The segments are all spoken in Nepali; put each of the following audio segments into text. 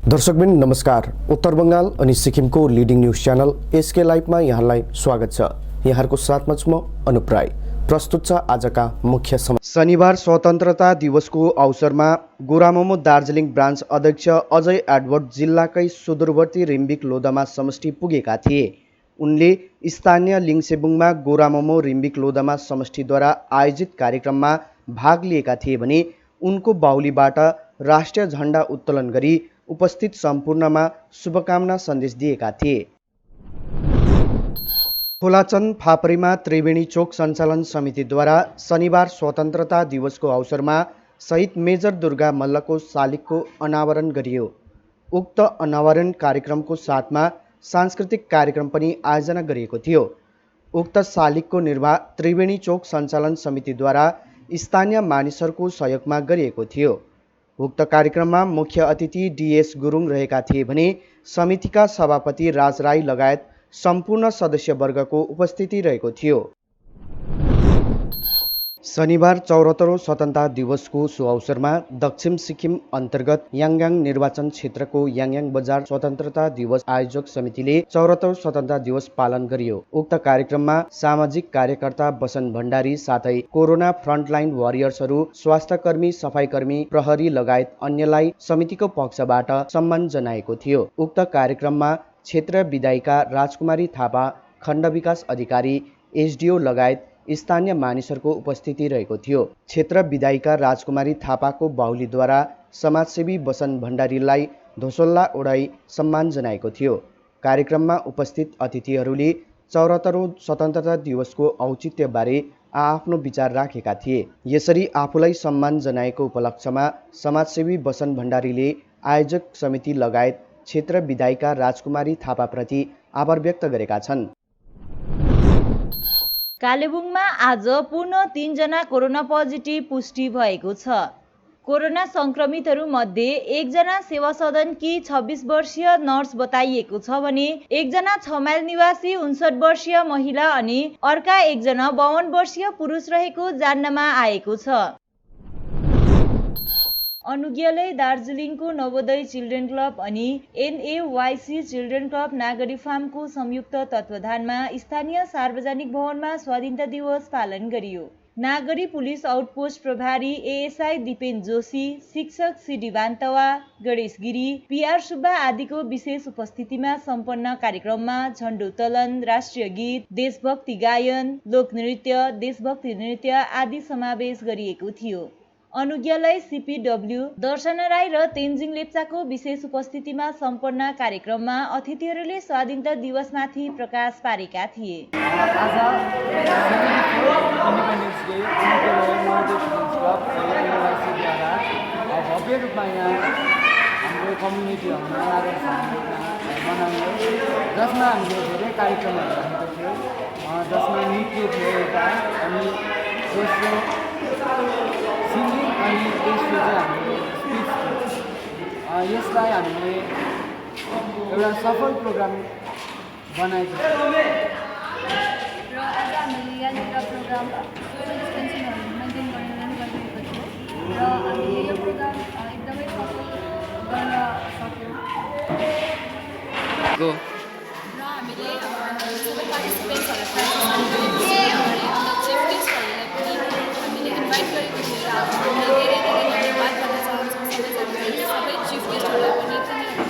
दर्शकबिन नमस्कार। उत्तर बंगाल अनि सिक्किमको लिडिङ न्युज च्यानल एसके लाइभमा यहाँलाई स्वागत छ। यहाँहरूको साथमा छु म अनुप राई। प्रस्तुत छ आजका मुख्य समाचार। शनिबार स्वतन्त्रता दिवसको अवसरमा गोरामोमो दार्जिलिङ ब्रान्च अध्यक्ष अजय एडवर्ड जिल्लाकै सुदूरवर्ती रिम्बिक लोधमा समष्टि पुगेका थिए। उनले स्थानीय लिङसेबुङमा गोरामोमो रिम्बिक लोधमा समष्टिद्वारा आयोजित कार्यक्रममा भाग लिएका थिए भने उनको बाहुलीबाट राष्ट्रिय झण्डा उत्तोलन गरी उपस्थित सम्पूर्णमा शुभकामना सन्देश दिएका थिए। खोलाचन फापरीमा त्रिवेणी चोक सञ्चालन समितिद्वारा शनिबार स्वतन्त्रता दिवसको अवसरमा शहीद मेजर दुर्गा मल्लको शालिगको अनावरण गरियो। उक्त अनावरण कार्यक्रमको साथमा सांस्कृतिक कार्यक्रम पनि आयोजना गरिएको थियो। उक्त शालिगको निर्माण त्रिवेणी चोक सञ्चालन समितिद्वारा स्थानीय मानिसहरूको सहयोगमा गरिएको थियो। उक्त कार्यक्रममा मुख्य अतिथि डीएस गुरुङ रहेका थिए भने समितिका सभापति राज राई लगायत सम्पूर्ण सदस्यवर्गको उपस्थिति रहेको थियो। शनिबार 74औं स्वतन्त्रता दिवसको सो अवसरमा दक्षिण सिक्किम अन्तर्गत याङयाङ निर्वाचन क्षेत्रको याङयाङ बजार स्वतन्त्रता दिवस आयोजक समितिले 74औं स्वतन्त्रता दिवस पालन गरियो। उक्त कार्यक्रममा सामाजिक कार्यकर्ता बसन भण्डारी साथै कोरोना फ्रन्टलाइन वारियर्सहरू, स्वास्थ्यकर्मी, सफाईकर्मी, प्रहरी लगायत अन्यलाई समितिको पक्षबाट सम्मान जनाएको थियो। उक्त कार्यक्रममा क्षेत्र विधायिका राजकुमारी थापा, खण्ड विकास अधिकारी, एसडीओ लगायत स्थानीय मानिसहरूको उपस्थिति रहेको थियो। क्षेत्र विधायिका राजकुमारी थापाको बाहुलीद्वारा समाजसेवी बसन भण्डारीलाई धोसल्ला ओढाई सम्मान जनाएको थियो। कार्यक्रममा उपस्थित अतिथिहरूले 74औं स्वतन्त्रता दिवसको औचित्यबारे आफ्नो विचार राखेका थिए। यसरी आफूलाई सम्मान जनाएको उपलक्ष्यमा समाजसेवी बसन भण्डारीले आयोजक समिति लगायत क्षेत्र विधायिका राजकुमारी थापाप्रति आभार व्यक्त गरेका छन्। कालेबुङमा आज पुनः 3 जना कोरोना पोजिटिभ पुष्टि भएको छ। कोरोना संक्रमितहरू मध्ये 1 जना सेवा सदनकी 26 वर्षीय नर्स बताइएको छ भने 1 जना 6 माइल निवासी 59 वर्षीय महिला अनि अर्का 1 जना 52 वर्षीय पुरुष रहेको जान्नमा आएको छ। अनुज्ञालय दार्जिलिङको नवोदय चिल्ड्रेन क्लब अनि एनएवाइसी चिल्ड्रेन क्लब नागरी फार्मको संयुक्त तत्त्वावधानमा स्थानीय सार्वजनिक भवनमा स्वाधीनता दिवस पालन गरियो। नागरी पुलिस आउटपोस्ट प्रभारी एएसआई दिपेन जोशी, शिक्षक सिडी बान्तवा, गणेश गिरी, पीआर सुब्बा आदिको विशेष उपस्थितिमा सम्पन्न कार्यक्रममा झण्डा उत्तोलन, राष्ट्रिय गीत, देशभक्ति गायन, लोकनृत्य, देशभक्ति नृत्य आदि समावेश गरिएको थियो। अनुज्ञालय सीपीडब्ल्यू दर्शन राई र तेन्जिङ लेप्चाको विशेष उपस्थितिमा सम्पन्न कार्यक्रममा अतिथिहरूले स्वाधीनता दिवसमाथि प्रकाश पारेका थिए। भव्य रूपमा यहाँ हाम्रो कम्युनिटीहरूमा मनाउने जसमा हामीले धेरै कार्यक्रमहरू राखेको थियौँ। जसमा नृत्य थियो एउटा, अनि दोस्रो सिङ्गिङ, अनि तेस्रो चाहिँ हाम्रो स्पिच थियो। यसलाई हामीले एउटा सफल प्रोग्राम बनाएको छौँ र आज हामीले यहाँनिर प्रोग्राम सोसियल डिस्टेन्सिङहरू मेन्टेन गरेर गरिरहेको छौँ र हामीले यो प्रोग्राम एकदमै सफल गर्न सक्यौँ। र हामीले सबै पार्टिसिपेन्ट्सहरूलाई चिफ गेस्टहरूलाई पनि हामीले इन्भाइट गरेको थियौँ र हामीले धेरै धेरै धन्यवाद गर्न चाहन्छौँ सबै चिफ गेस्टहरूलाई पनि,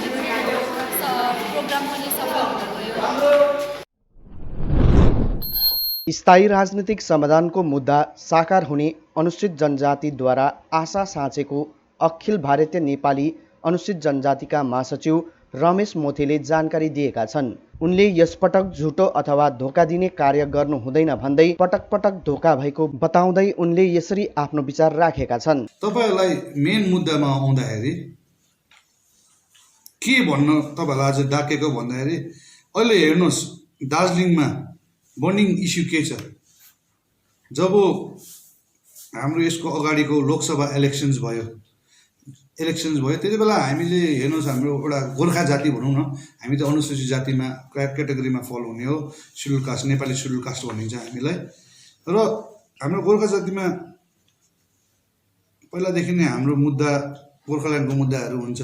किनभने प्रोग्राम पनि सफल हुन गयो। स्थायी राजनीतिक समाधानको मुद्दा साकार हुने अनुसूचित जनजातिद्वारा आशा साँचेको अखिल भारतीय नेपाली अनुसूचित जनजातिका महासचिव रमेश मोथेले जानकारी दिएका छन्। उनले यसपटक झुटो अथवा धोका दिने कार्य गर्नु हुँदैन भन्दै पटक पटक धोका भएको बताउँदै उनले यसरी आफ्नो विचार राखेका छन्। तपाईहरुलाई मेन मुद्दामा आउँदाखेरि के भन्न तपाईहरुलाई आज डाकेको भन्दाखेरि अहिले हेर्नुस् दार्जिलिङमा बर्निङ इस्यु के छ। जब हाम्रो यसको अगाडिको लोकसभा इलेक्सन्स भयो त्यति बेला हामीले हेर्नुहोस् हाम्रो एउटा गोर्खा जाति भनौँ न, हामी त अनुसूचित जातिमा क्याटेगोरीमा फल हुने हो, schedule caste, Nepali schedule caste भनिन्छ हामीलाई। र हाम्रो गोर्खा जातिमा पहिलादेखि नै हाम्रो मुद्दा गोर्खाल्यान्डको मुद्दाहरू हुन्छ।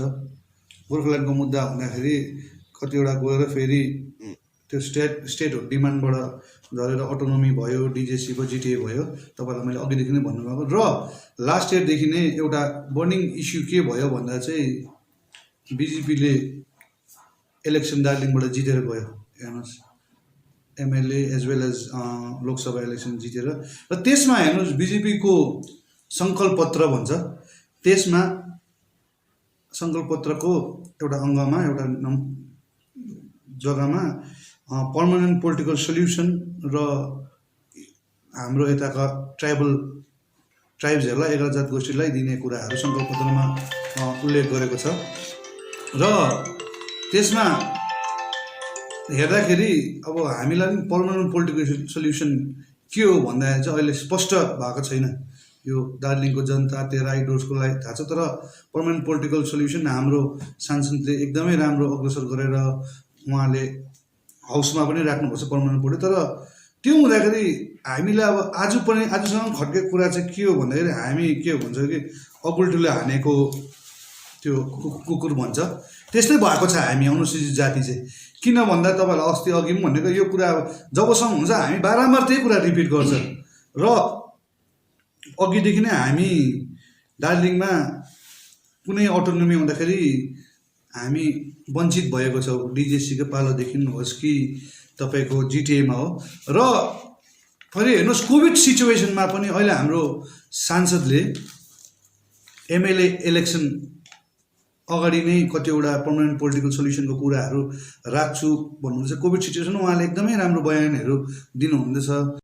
गोर्खाल्यान्डको मुद्दा हुँदाखेरि कतिवटा गएर फेरि त्यो स्टेटहरू डिमान्डबाट झरेर अटोनोमी भयो, डिजेसी भयो, जिटिए भयो। तपाईँलाई मैले अघिदेखि नै भन्नुभएको र लास्ट इयरदेखि नै एउटा बर्निङ इस्यु के भयो भन्दा चाहिँ बिजेपीले इलेक्सन दार्जिलिङबाट जितेर गयो, हेर्नुहोस्, MLA as well as Lok Sabha election जितेर। र त्यसमा हेर्नुहोस् बिजेपीको सङ्कल्पपत्र भन्छ, त्यसमा सङ्कल्पपत्रको एउटा अङ्गमा एउटा जग्गामा पर्मानेन्ट पोलिटिकल सल्युसन र हाम्रो यताका ट्राइब्सहरूलाई 11 जात गोष्ठीलाई दिने कुराहरू सङ्कल्पपत्रमा उल्लेख गरेको छ। र त्यसमा हेर्दाखेरि अब हामीलाई पनि पर्मानेन्ट पोलिटिकल सल्युसन के हो भन्दाखेरि चाहिँ अहिले स्पष्ट भएको छैन। यो दार्जिलिङको जनता तेराई डोर्सकोलाई थाहा छ, तर पर्मानेन्ट पोलिटिकल सल्युसन हाम्रो सांसदले एकदमै राम्रो अग्रसर गरेर उहाँले हाउसमा पनि राख्नुपर्छ पर्मानेन्ट पोलिटिकल। तर त्यो हुँदाखेरि हामीलाई अब आजसम्म खड्केको कुरा चाहिँ के हो भन्दाखेरि हामी के भन्छ कि अगुल्टुले हानेको त्यो कुकुर भन्छ, त्यस्तै भएको छ हामी अनुसूचित जाति चाहिँ। किन भन्दा तपाईँलाई अस्ति अघि पनि भनेको यो कुरा जबसम्म हुन्छ हामी बारम्बार त्यही कुरा रिपिट गर्छ। र अघिदेखि नै हामी दार्जिलिङमा कुनै अटोनोमी हुँदाखेरि हामी वञ्चित भएको छौँ, डिजेसीको पालोदेखि होस् कि तपाईँको जिटिएमा हो। र फेरि हेर्नुहोस् कोभिड सिचुएसनमा पनि अहिले हाम्रो सांसदले एमएलए इलेक्सन अगाडि नै कतिवटा पर्मानेन्ट पोलिटिकल सल्युसनको कुराहरू राख्छु भन्नुहुन्छ। कोभिड सिचुएसनमा उहाँले एकदमै राम्रो बयानहरू दिनुहुँदैछ।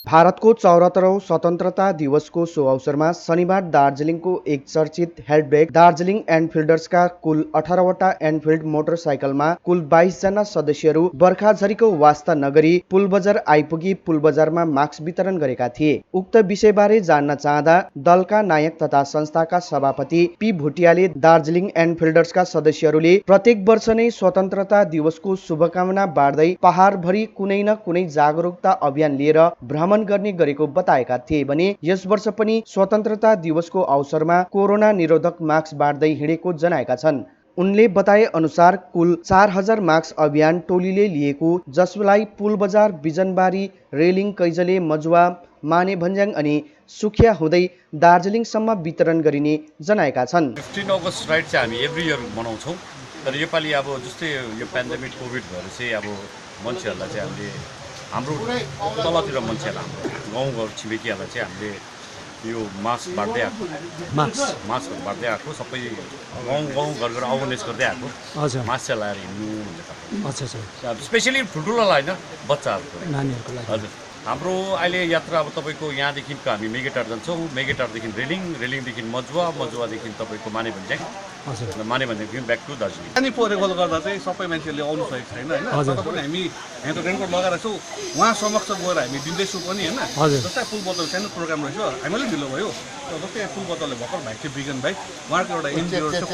भारतको 74औं स्वतन्त्रता दिवसको सो अवसरमा शनिबार दार्जिलिङको एक चर्चित हेडब्याग दार्जिलिङ एनफिल्डर्सका कुल 18वटा एनफिल्ड मोटरसाइकलमा कुल 22 जना सदस्यहरू बर्खाझरीको वास्ता नगरी पुलबजार आइपुगी पुलबजारमा मास्क वितरण गरेका थिए। उक्त विषयबारे जान्न चाहँदा दलका नायक तथा संस्थाका सभापति पी भुटियाले दार्जिलिङ एनफिल्डर्सका सदस्यहरूले प्रत्येक वर्ष नै स्वतन्त्रता दिवसको शुभकामना बाँड्दै पहाडभरि कुनै न कुनै जागरुकता अभियान लिएर भ्रमण गर्ने गरेको बताएका थिए भने यस वर्ष पनि स्वतन्त्रता दिवसको अवसरमा कोरोना निरोधक मास्क बाँड्दै हिँडेको जनाएका छन्। उनले बताए अनुसार कुल 4000 मास्क अभियान टोलीले लिएको, जसलाई पुलबजार, बिजनबारी, रेलिङ, कैजले, मजुवा, माने भन्ज्याङ अनि सुखिया हुँदै दार्जिलिङसम्म वितरण गरिने जनाएका छन्। 15 अगस्त राइड चाहिँ हामी एभ्री इयर मनाउँछौँ, तर योपालि अब जस्तै यो पेन्डेमिक कोभिड भएर चाहिँ अब मान्छेहरूलाई चाहिँ हामीले हाम्रो तलतिर मान्छेहरूलाई हाम्रो गाउँघर छिमेकीहरूलाई चाहिँ हामीले यो मास्क बाँड्दै आएको, मास्कहरू बाँड्दै आएको, सबै गाउँ घर अवेरनेस गर्दै आएको। मास्क चाहिँ लगाएर हिँड्नु हुन्छ, स्पेसली ठुल्ठुलोलाई होइन, बच्चाहरूको नानीहरूको लागि। हजुर, हाम्रो अहिले यात्रा अब तपाईँको यहाँदेखिको हामी मेगेटार जान्छौँ, मेगेटारदेखि रेलिङदेखि मजुवादेखि तपाईँको माने भन्ज्याङ, माने भन्ज्याङदेखि ब्याक टु दार्जिलिङ। पानी परेकोले गर्दा चाहिँ सबै मान्छेले आउनु सकेको छैन होइन, तर पनि हामी यहाँ त रेनकोट लगाएर छौँ, उहाँ समक्ष गएर हामी दिँदैछौँ पनि होइन। जस्तै पुल बदल सानो प्रोग्राम रहेछ, हामीलाई ढिलो भयो, जस्तै पुल बदलले भर्खर भाइ थियो बिगन भाइ, उहाँको एउटा एनजिओ रहेछ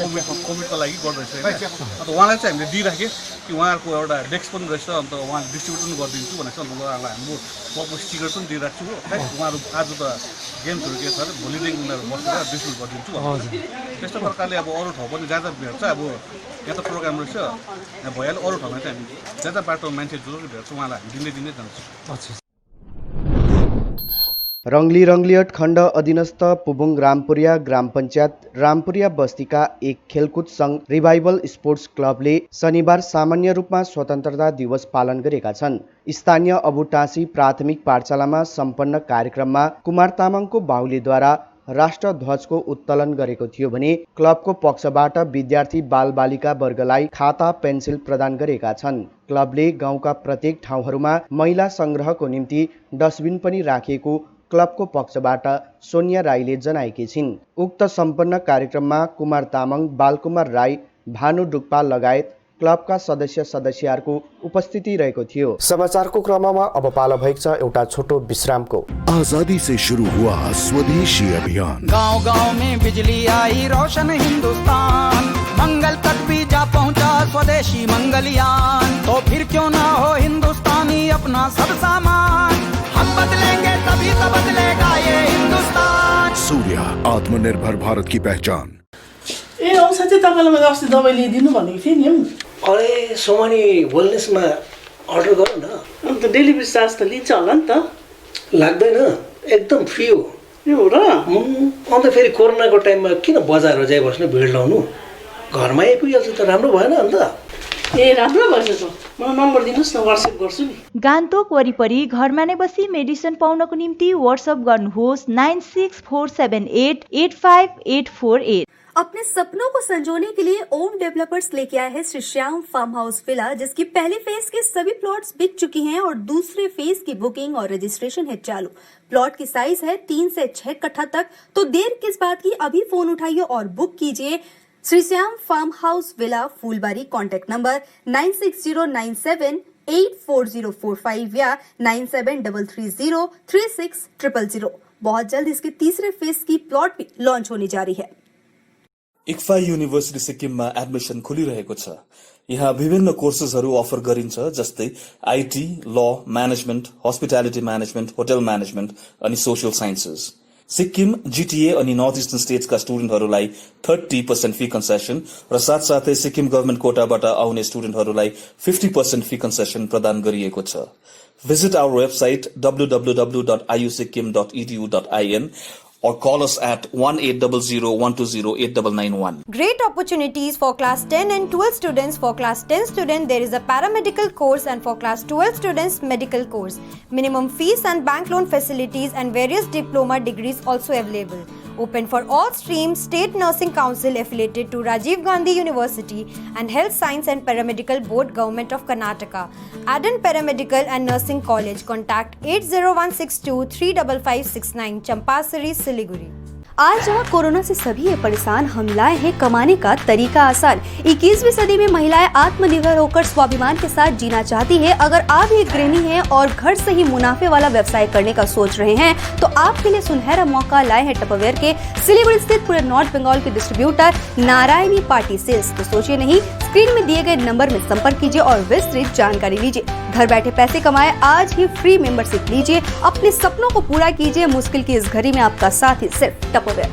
कोभिडको लागि गर्दैछ होइन। अन्त उहाँलाई चाहिँ हामीले दिइराखेँ कि उहाँहरूको एउटा डेस्क पनि रहेछ, अन्त उहाँले डिस्ट्रिब्युट पनि गरिदिन्छु भनेको छ। अन्त उहाँलाई हाम्रो पप्पो स्टिकर पनि दिइराख्छु हो, उहाँहरू आज त गेम्सहरू के छ अरे भोलिदेखि उनीहरू बसेर डिस्ट्रिब्युट गरिदिन्छु। त्यस्तो प्रकारले अब अरू ठाउँ पनि जहाँ भेट्छ, अब यहाँ त प्रोग्राम रहेछ यहाँ भइहाल्यो, अरू ठाउँमा चाहिँ हामी जहाँ बाटोमा मान्छे जो भेट्छ उहाँलाई हामी दिँदै जान्छौँ। रङ्गली रङ्गलियट खण्ड अधीनस्थ पुबुङ रामपुरिया ग्राम पञ्चायत रामपुरिया बस्तीका एक खेलकुद सङ्घ रिभाइभल स्पोर्ट्स क्लबले शनिबार सामान्य रूपमा स्वतन्त्रता दिवस पालन गरेका छन्। स्थानीय अबुटासी प्राथमिक पाठशालामा सम्पन्न कार्यक्रममा कुमार तामाङको बाहुलीद्वारा राष्ट्रध्वजको उत्तोलन गरेको थियो भने क्लबको पक्षबाट विद्यार्थी बालबालिका वर्गलाई खाता पेन्सिल प्रदान गरेका छन्। क्लबले गाउँका प्रत्येक ठाउँहरूमा मैला सङ्ग्रहको निम्ति डस्टबिन पनि राखिएको क्लबको पक्षबाट सोनिया राईले जनाएकी छिन्। उक्त सम्पन्न कार्यक्रममा कुमार तामाङ, बालकुमार राई, भानु डुक्पा लगायत क्लबका सदस्यहरूको उपस्थिति रहेको थियो। समाचारको क्रममा अब पालो भएको छ एउटा छोटो विश्रामको। आजादी से शुरू हुआ स्वदेशी अभियान, गांव-गांव में बिजली आई, रोशन हिंदुस्तान, मंगल तक भी जा पहुंचा स्वदेशी मंगलयान। तो फिर क्यों ना हो हिंदुस्तानी अपना सब सामान, हम बदलेंगे तभी तो बदलेगा ये हिंदुस्तान। सूर्या, आत्मनिर्भर भारत की पहचान। ए औ साथै तपाईँलाई मैले अस्ति दबाई ल्याइदिनु भनेको थिएँ नि अरे सोमानी वेलनेसमा अर्डर गर न अन्त डेलिभरी चार्ज त लिन्छ होला नि त लाग्दैन एकदम फ्री हो ए हो र अन्त फेरि कोरोनाको टाइममा किन बजारमा जाइ बस्नु भिड लाउनु घरमै आइपुगिहाल्छ त राम्रो भएन अन्त ए राम्रो भएछ त मलाई नम्बर दिनुहोस् न वाट्सएप गर्छु नि गान्तोक वरिपरि घरमा नै बसी मेडिसिन पाउनको निम्ति वाट्सएप गर्नुहोस् 9647885848। अपने सपनों को संजोने के लिए ओम डेवलपर्स लेके आए हैं Shri Shyam farm house villa, जिसकी पहले फेज के सभी प्लॉट्स बिक चुकी हैं और दूसरे फेज की बुकिंग और रजिस्ट्रेशन है चालू। प्लॉट की साइज है 3 से 6 कट्ठा तक, तो देर किस बात की, अभी फोन उठाइए और बुक कीजिए। Shri Shyam farm house villa, Phulbari. Contact number 9609784045 या 9733036000। बहुत जल्द इसके तीसरे फेज की प्लॉट भी लॉन्च होने जा रही है। इक्फा युनिभर्सिटी सिक्किममा एडमिसन खुलिरहेको छ। यहाँ विभिन्न कोर्सेसहरू अफर गरिन्छ, जस्तै आईटी, ल, management, hospitality management, hotel management अनि सोशल साइन्सेस। सिक्किम, जीटीए अनि नर्थ इस्टर्न स्टेट्सका स्टुडेन्टहरूलाई 30% फी कन्सेसन र साथसाथै सिक्किम गभर्मेन्ट कोटाबाट आउने स्टुडेन्टहरूलाई 50% फी कन्सेसन प्रदान गरिएको छ। Visit our website www.iusikkim.edu.in or call us at 1800-120-89991. Great opportunities for class 10 and 12 students. For class 10 student, there is a paramedical course, and for class 12 students, medical course. Minimum fees and bank loan facilities and various diploma degrees also available. Open for all streams. State Nursing Council affiliated to Rajiv Gandhi University and Health Science and Paramedical Board, Government of Karnataka. Aden Paramedical and Nursing College. Contact 80162 35569, Champasari, Siliguri. आज जहाँ कोरोना से सभी है परेशान, हम लाए हैं कमाने का तरीका आसान। 21वीं सदी में महिलाएं आत्मनिर्भर होकर स्वाभिमान के साथ जीना चाहती है। अगर आप एक गृहिणी हैं और घर से ही मुनाफे वाला व्यवसाय करने का सोच रहे हैं, तो आपके लिए सुनहरा मौका लाए हैं टपरवेयर के सिलीगुड़ी स्थित पूरे नॉर्थ बंगाल के डिस्ट्रीब्यूटर नारायणी पार्टी सेल्स। तो सोचिए नहीं, स्क्रीन में दिए गए नंबर में संपर्क कीजिए और विस्तृत जानकारी लीजिए। घर बैठे पैसे कमाए, आज ही फ्री मेंबरशिप लीजिए, अपने सपनों को पूरा कीजिए। मुश्किल की इस घड़ी में आपका साथ ही सिर्फ टपरवेयर।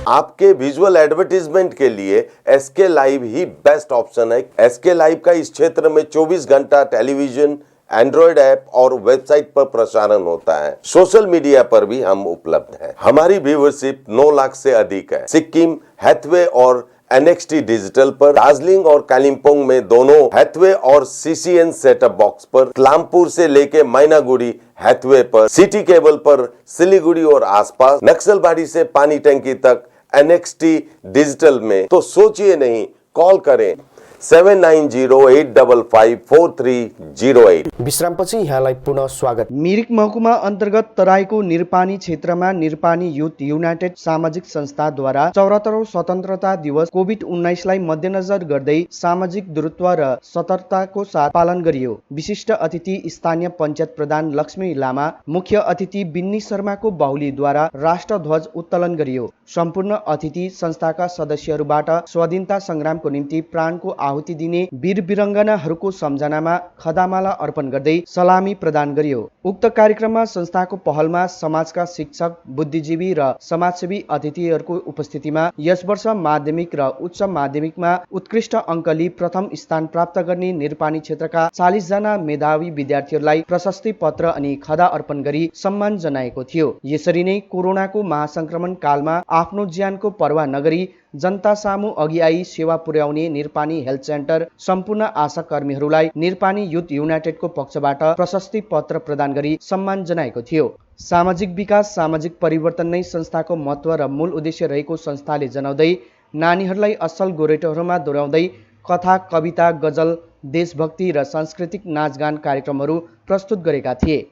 आपके विजुअल एडवर्टीजमेंट के लिए एसके लाइव ही बेस्ट ऑप्शन है। एसके लाइव का इस क्षेत्र में 24 घंटा टेलीविजन, एंड्रॉइड ऐप और वेबसाइट पर प्रसारण होता है। सोशल मीडिया पर भी हम उपलब्ध हैं। हमारी व्यूवरशिप 9 लाख से अधिक है। सिक्किम, हैथवे और NXT डिजिटल पर, दार्जिलिंग और कालिम्पोंग में दोनों हैथवे और CCN सेटअप बॉक्स पर, क्लामपुर से लेके मैनागुड़ी हैथवे पर, सिटी केबल पर सिलीगुड़ी और आसपास, नक्सलबाड़ी से पानी टंकी तक NXT डिजिटल में। तो सोचिए नहीं, कॉल करें 7908554308। विश्रामपछि यहाँलाई पुनः स्वागत। मिरिक महकुमा अन्तर्गत तराईको निरपानी क्षेत्रमा निरपानी युथ युनाइटेड सामाजिक संस्थाद्वारा 74औं स्वतन्त्रता दिवस कोभिड-19 लाई मध्यनजर गर्दै सामाजिक दूरत्व र सतर्कताको साथ पालन गरियो। विशिष्ट अतिथि स्थानीय पञ्चायत प्रधान लक्ष्मी लामा, मुख्य अतिथि बिन्नी शर्माको बाहुलीद्वारा राष्ट्रध्वज उत्तोलन गरियो। सम्पूर्ण अतिथि संस्थाका सदस्यहरूबाट स्वाधीनता संग्रामको निम्ति प्राणको आहुति दिने वीर वीरङ्गनाहरूको सम्झनामा खदामाला अर्पण गर्दै सलामी प्रदान गरियो। उक्त कार्यक्रममा संस्थाको पहलमा समाजका शिक्षक, बुद्धिजीवी र समाजसेवी अतिथिहरूको उपस्थितिमा यस वर्ष माध्यमिक र उच्च माध्यमिकमा उत्कृष्ट अङ्क लिई प्रथम स्थान प्राप्त गर्ने निरपानी क्षेत्रका 40 जना मेधावी विद्यार्थीहरूलाई प्रशस्ति पत्र अनि खदा अर्पण गरी सम्मान जनाएको थियो। यसरी नै कोरोनाको महासंक्रमण कालमा आफ्नो ज्यानको पर्वाह नगरी जनता सामु अघि आई सेवा पुर्याउने निरपानी हेल्थ सेन्टर सम्पूर्ण आशा कर्मीहरूलाई निरपानी युथ युनाइटेडको पक्षबाट प्रशस्ति पत्र प्रदान गरी सम्मान जनाएको थियो। सामाजिक विकास, सामाजिक परिवर्तन नै संस्थाको महत्त्व र मूल उद्देश्य रहेको संस्थाले जनाउँदै नानीहरूलाई असल गोरेटोहरूमा दोहोऱ्याउँदै कथा, कविता, गजल, देशभक्ति र सांस्कृतिक नाचगान कार्यक्रमहरू प्रस्तुत गरेका थिए।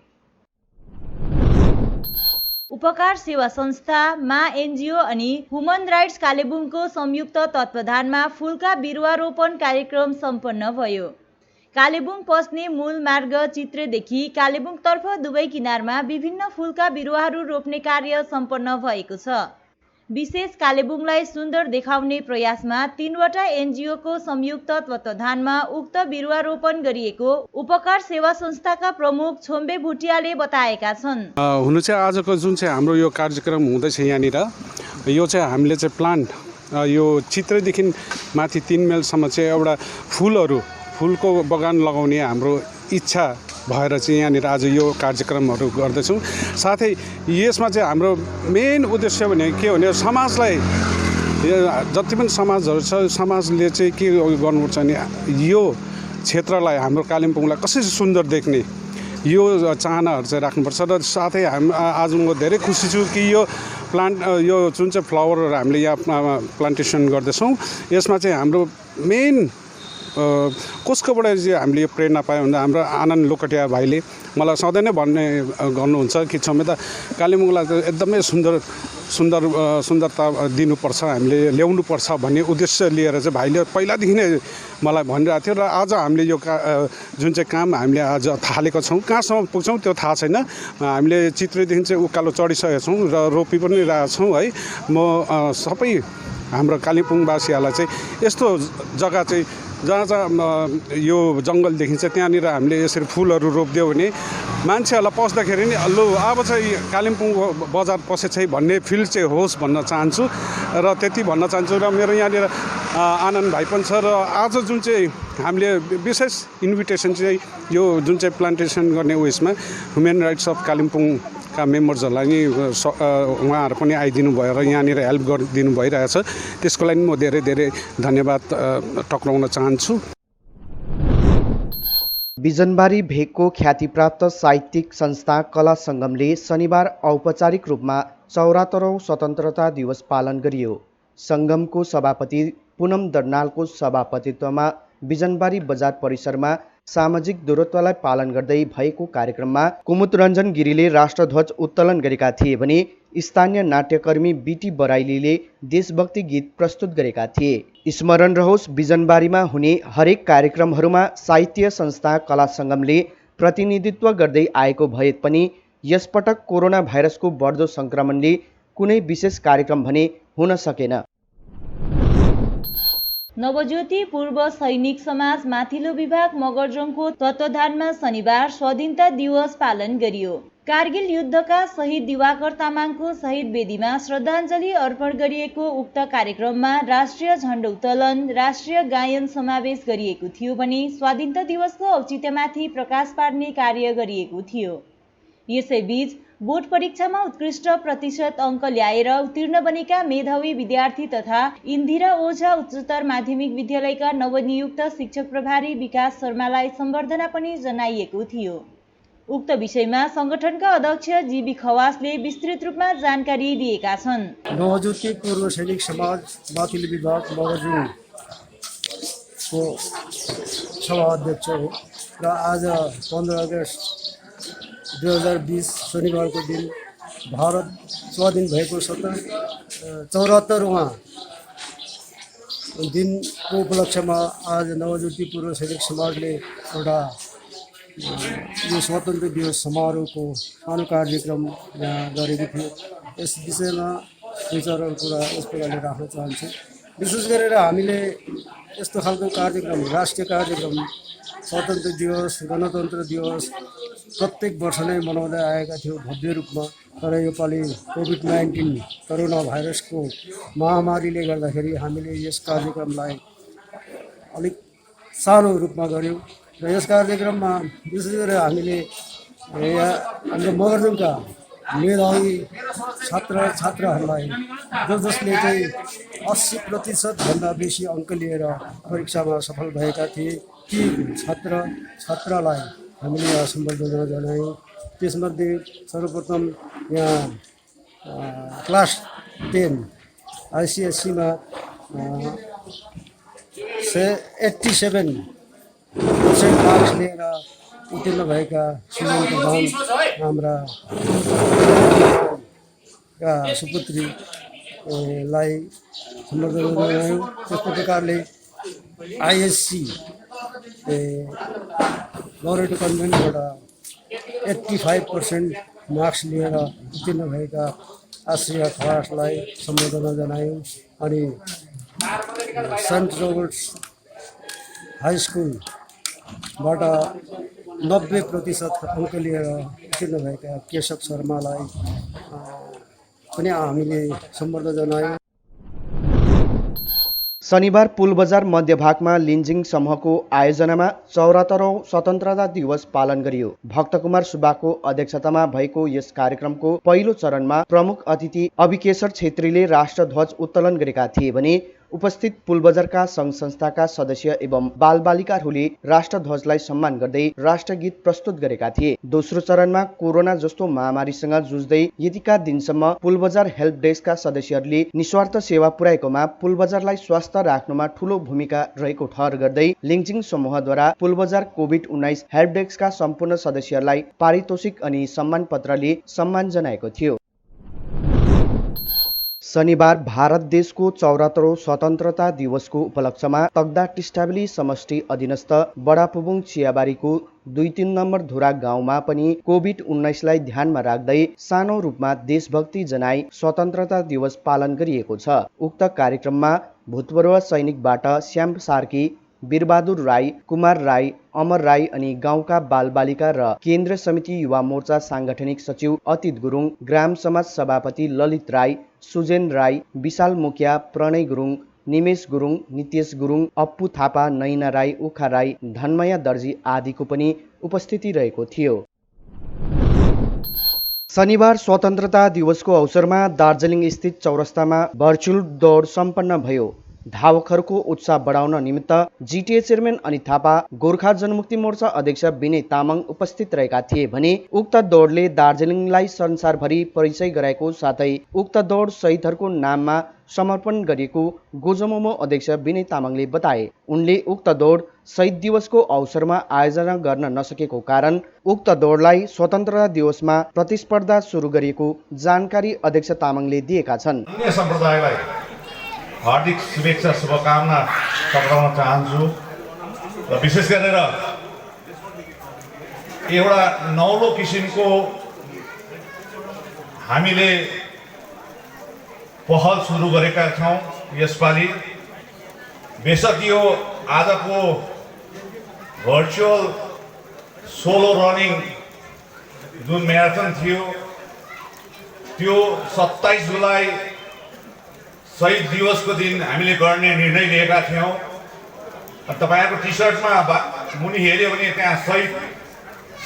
उपकार सेवा संस्था, मा एनजिओ अनि ह्युमन राइट्स कालेबुङको संयुक्त तत्त्वावधानमा फुलका बिरुवा रोपण कार्यक्रम सम्पन्न भयो। कालेबुङ पस्ने मूल मार्ग चित्रेदेखि कालेबुङतर्फ दुवै किनारमा विभिन्न फुलका बिरुवाहरू रोप्ने कार्य सम्पन्न भएको छ। विशेष कालेबुङलाई सुन्दर देखाउने प्रयासमा 3 वटा एनजिओको संयुक्त तत्त्वावधानमा उक्त बिरुवा रोपण गरिएको उपकार सेवा संस्थाका प्रमुख छोम्बे भुटियाले बताएका छन्। हुनु चाहिँ आजको जुन चाहिँ हाम्रो यो कार्यक्रम हुँदैछ यहाँनिर, यो चाहिँ हामीले चाहिँ प्लान्ट यो चित्रैदेखि माथि 3 माइलसम्म चाहिँ एउटा फुलको बगान लगाउने हाम्रो इच्छा भएर चाहिँ यहाँनिर आज यो कार्यक्रमहरू गर्दैछौँ। साथै यसमा चाहिँ हाम्रो मेन उद्देश्य भने के हो भने समाजलाई जति पनि समाजहरू छ समाजले चाहिँ के गर्नुपर्छ भने यो क्षेत्रलाई हाम्रो कालिम्पोङलाई कसरी सुन्दर देख्ने यो चाहनाहरू चाहिँ राख्नुपर्छ। र साथै आज म धेरै खुसी छु कि यो जुन चाहिँ फ्लावरहरू हामीले यहाँ प्लान्टेसन गर्दैछौँ यसमा चाहिँ हाम्रो मेन कसकोबाट चाहिँ हामीले यो प्रेरणा पायौँ भन्दा हाम्रो आनन्द लोकटिया भाइले मलाई सधैँ नै भन्ने गर्नुहुन्छ कि छमेत कालिम्पोङलाई एकदमै सुन्दरता दिनुपर्छ, हामीले ल्याउनुपर्छ भन्ने उद्देश्य लिएर चाहिँ भाइले पहिलादेखि नै मलाई भनिरहेको थियो। र आज हामीले यो जुन चाहिँ काम हामीले आज थालेको छौँ, कहाँसम्म पुग्छौँ त्यो थाहा छैन। हामीले चित्रदेखि चाहिँ उकालो चढिसकेका छौँ र रोपी पनि रहेछौँ है। म सबै हाम्रो कालिम्पोङवासीहरूलाई चाहिँ यस्तो जग्गा चाहिँ जहाँ यो जङ्गल देखिन्छ त्यहाँनिर हामीले यसरी फुलहरू रोपिदियो भने मान्छेहरूलाई पस्दाखेरि नि लु अब चाहिँ कालिम्पोङ बजार पसेछ है भन्ने फिल चाहिँ होस् भन्न चाहन्छु र त्यति भन्न चाहन्छु। र मेरो यहाँनिर आनन्द भाइ पनि छ र आज जुन चाहिँ हामीले विशेष इन्भिटेसन चाहिँ यो जुन चाहिँ प्लान्टेसन गर्ने उयसमा ह्युमन राइट्स अफ कालिम्पोङका मेम्बर्सहरूलाई नि उहाँहरू पनि आइदिनु भयो र यहाँनिर हेल्प गरिदिनु भइरहेछ। त्यसको लागि म धेरै धेरै धन्यवाद टक्राउन चाहन्छु। बिजनबारी भेगको ख्यातिप्राप्त साहित्यिक संस्था कला सङ्गमले शनिबार औपचारिक रूपमा 74औं स्वतन्त्रता दिवस पालन गरियो। सङ्गमको सभापति पुनम दर्नालको सभापतित्वमा बिजनबारी बजार परिसरमा सामाजिक दूरत्वलाई पालन गर्दै भएको कार्यक्रममा कुमुद रञ्जन गिरीले राष्ट्रध्वज उत्तोलन गरेका थिए भने स्थानीय नाट्यकर्मी बीटी बराइलीले देशभक्ति गीत प्रस्तुत गरेका थिए। स्मरण रहोस्, बिजनबारीमा हुने हरेक कार्यक्रमहरूमा साहित्य संस्था कला सङ्गमले प्रतिनिधित्व गर्दै आएको भए पनि यसपटक कोरोना भाइरसको बढ्दो सङ्क्रमणले कुनै विशेष कार्यक्रम भने हुन सकेन। नवज्योति पूर्व सैनिक समाज माथिल्लो विभाग मगरजोङको तत्वावधानमा शनिबार स्वाधीनता दिवस पालन गरियो। कारगिल युद्धका शहीद दिवाकर तामाङको शहीद वेदीमा श्रद्धाञ्जली अर्पण गरिएको उक्त कार्यक्रममा राष्ट्रिय झण्डा उत्तोलन, राष्ट्रिय गायन समावेश गरिएको थियो भने स्वाधीनता दिवसको औचित्यमाथि प्रकाश पार्ने कार्य गरिएको थियो। यसैबीच बोर्ड परीक्षामा उत्कृष्ट प्रतिशत अङ्क ल्याएर उत्तीर्ण बनेका मेधावी विद्यार्थी तथा इन्दिरा ओझा उच्चतर माध्यमिक विद्यालयका नवनियुक्त शिक्षक प्रभारी विकास शर्मालाई सम्बर्धना पनि जनाइएको थियो। उक्त विषयमा संगठनका अध्यक्ष जीबी खवासले विस्तृत रूपमा जानकारी दिएका छन्। नवज्योति पूर्व सैनिक समाज माथिल्लो विभाग मगरजोङको सभा अध्यक्ष हो र आज 15 अगस्त 2020 शनिबारको दिन भारत स्वाधीन भएको 74वां दिनको उपलक्ष्यमा आज नवज्योति पूर्व सैनिक समाजले एउटा यो स्वतन्त्र दिवस समारोहको सानो कार्यक्रम यहाँ गरेको थियो। यस विषयमा दुई चारवटा कुरा यस प्रकारले राख्न चाहन्छु। विशेष गरेर हामीले यस्तो खालको कार्यक्रम, राष्ट्रिय कार्यक्रम, स्वतन्त्र दिवस, गणतन्त्र दिवस प्रत्येक वर्ष नै मनाउँदै आएका थियौँ भव्य रूपमा। तर योपालि कोभिड-19 कोरोना भाइरसको महामारीले गर्दाखेरि हामीले यस कार्यक्रमलाई अलिक सानो रूपमा गऱ्यौँ र यस कार्यक्रममा विशेष गरेर हामीले हाम्रो मगरजोङका मेधावी छात्रहरूलाई जसले चाहिँ 80% भन्दा बेसी अङ्क लिएर परीक्षामा सफल भएका थिए ती छात्रलाई हामीले यहाँ सम्बर्धना जनायौँ। त्यसमध्ये सर्वप्रथम यहाँ क्लास 10 आइसिएससीमा 87% मार्क्स लिएर उत्तीर्ण भएका सुमन प्रधान हाम्रा सुपुत्रीलाई सम्बर्धना जनायौँ। त्यस्तै प्रकारले आइएससी लरेटो कन्भेन्टबाट 85% मार्क्स लिएर उत्तीर्ण भएका आश्रिया खवासलाई सम्बर्धना जनायौँ। अनि सेन्ट रोबर्ट्स हाई स्कुलबाट 90% अङ्क लिएर उत्तीर्ण भएका केशव शर्मालाई पनि हामीले सम्बर्धना जनायौँ। शनिबार पुलबजार मध्यभागमा लिन्जिङ समूहको आयोजनामा 74औं स्वतन्त्रता दिवस पालन गरियो। भक्तकुमार सुब्बाको अध्यक्षतामा भएको यस कार्यक्रमको पहिलो चरणमा प्रमुख अतिथि अभिकेशर छेत्रीले राष्ट्रध्वज उत्तोलन गरेका थिए भने उपस्थित पुलबजारका सङ्घ संस्थाका सदस्य एवं बालबालिकाहरूले राष्ट्रध्वजलाई सम्मान गर्दै राष्ट्रगीत प्रस्तुत गरेका थिए। दोस्रो चरणमा कोरोना जस्तो महामारीसँग जुझ्दै यतिका दिनसम्म पुलबजार हेल्प डेस्कका सदस्यहरूले निस्वार्थ सेवा पुर्याएकोमा पुलबजारलाई स्वस्थ राख्नुमा ठूलो भूमिका रहेको ठहर गर्दै लिन्जिङ समूहद्वारा पुलबजार कोभिड-19 हेल्प डेस्कका सम्पूर्ण सदस्यहरूलाई पारितोषिक अनि सम्मान पत्रले सम्मान जनाएको थियो। शनिबार भारत देशको 74औं स्वतन्त्रता दिवसको उपलक्ष्यमा तग्दा टिस्टाबेली समष्टि अधीनस्थ बडापुबुङ चियाबारीको 2-3 नम्बर धुरा गाउँमा पनि कोभिड-19लाई ध्यानमा राख्दै सानो रूपमा देशभक्ति जनाई स्वतन्त्रता दिवस पालन गरिएको छ। उक्त कार्यक्रममा भूतपूर्व सैनिकबाट श्याम सार्की, वीरबहादुर राई, कुमार राई, अमर राई अनि गाउँका बालबालिका र केन्द्र समिति युवा मोर्चा सांगठनिक सचिव अतीत गुरुङ, ग्राम समाज सभापति ललित राई, सुजेन राई, विशाल मुखिया, प्रणय गुरुङ, निमेश गुरुङ, नितेश गुरुङ, अप्पु थापा, नैना राई, उखा राई, धनमया दर्जी आदिको पनि उपस्थिति रहेको थियो। शनिबार स्वतन्त्रता दिवसको अवसरमा दार्जिलिङ स्थित चौरस्तामा भर्चुअल दौड सम्पन्न भयो। धावकहरूको उत्साह बढाउन निमित्त जिटिए चेयरम्यान अनित थापा, गोर्खा जनमुक्ति मोर्चा अध्यक्ष विनय तामाङ उपस्थित रहेका थिए भने उक्त दौडले दार्जिलिङलाई संसारभरि परिचय गराएको साथै उक्त दौड शहीदहरूको नाममा समर्पण गरिएको गोजमोमो अध्यक्ष विनय तामाङले बताए। उनले उक्त दौड शहीद दिवसको अवसरमा आयोजना गर्न नसकेको कारण उक्त दौडलाई स्वतन्त्रता दिवसमा प्रतिस्पर्धा सुरु गरिएको जानकारी अध्यक्ष तामाङले दिएका छन्। हार्दिक शुभेच्छा शुभकामना पठाउन चाहन्छु र विशेष गरेर एउटा नौलो किसिमको हामीले पहल सुरु गरेका छौँ यसपालि। बेशक यो आजको भर्चुअल सोलो रनिङ जुन म्याराथन थियो त्यो 27 जुलाई शहीद दिवसको दिन हामीले गर्ने निर्णय लिएका थियौँ। तपाईहरुको टी सर्टमा मुनि हेर्यो भने त्यहाँ शहीद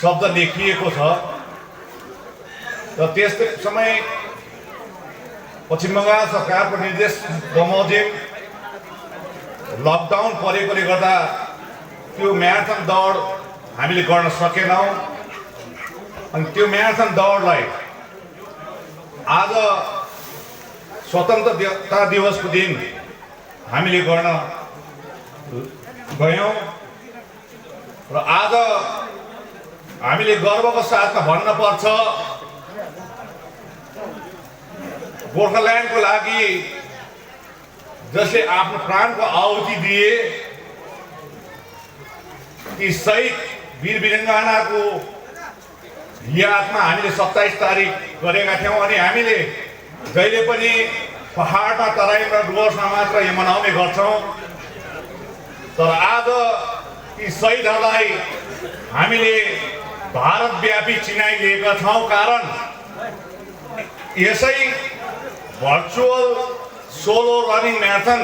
शब्द लेखिएको छ र त्यस्तै समय पश्चिम बङ्गाल सरकारको निर्देश बमोजिम लकडाउन परेकोले गर्दा त्यो म्याराथन दौड हामीले गर्न सकेनौँ। अनि त्यो म्याराथन दौडलाई आज स्वतन्त्रता दिवसको दिन हामीले गर्न गयौँ र आज हामीले गर्वको साथमा भन्न पर्छ गोर्खाल्यान्डको लागि जसले आफ्नो प्राणको आहुति दिए ती शहीद वीर वीराङ्गनाको यादमा हामीले 27 तारिक गरेका थियौँ। अनि हामीले जहिले पनि पहाडमा तराईमा डुवर्समा मात्र यो मनाउने गर्छौँ, तर आज ती शहीदहरूलाई हामीले भारतव्यापी चिनाइदिएका छौँ। कारण यसै भर्चुअल सोलो रनिङ म्याराथन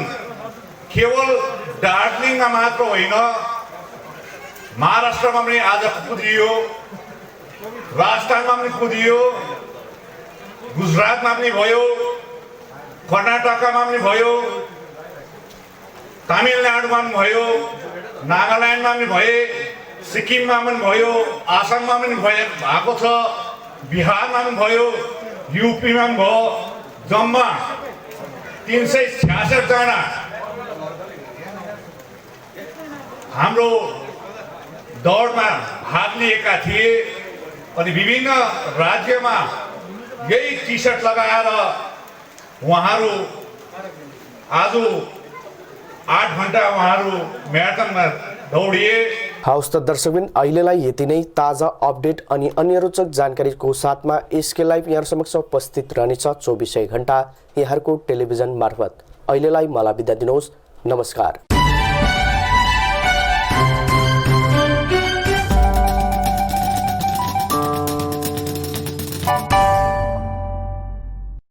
केवल दार्जिलिङमा मात्र होइन, महाराष्ट्रमा पनि आज कुदियो, राजस्थानमा पनि कुदियो, गुजरातमा पनि भयो, कर्नाटकमा पनि भयो, तमिलनाडुमा पनि भयो, नागाल्यान्डमा पनि भए, सिक्किममा पनि भयो, आसाममा पनि भएको छ, बिहारमा पनि भयो, युपीमा पनि भयो। जम्मा 366 जना हाम्रो दौडमा भाग लिएका थिए। अनि विभिन्न राज्यमा यही टी सर्ट लगाएर उहाँहरू आज 8 घण्टा उहाँहरू म्याराथनमा दौडिए। हवस् त दर्शकबिन, अहिलेलाई यति नै। ताजा अपडेट अनि अन्य रोचक जानकारीको साथमा एसके लाइभ यहाँ समक्ष उपस्थित रहनेछ 24 घण्टा यहाँहरूको टेलिभिजन मार्फत। अहिलेलाई मलाई बिदा दिनुहोस्। नमस्कार।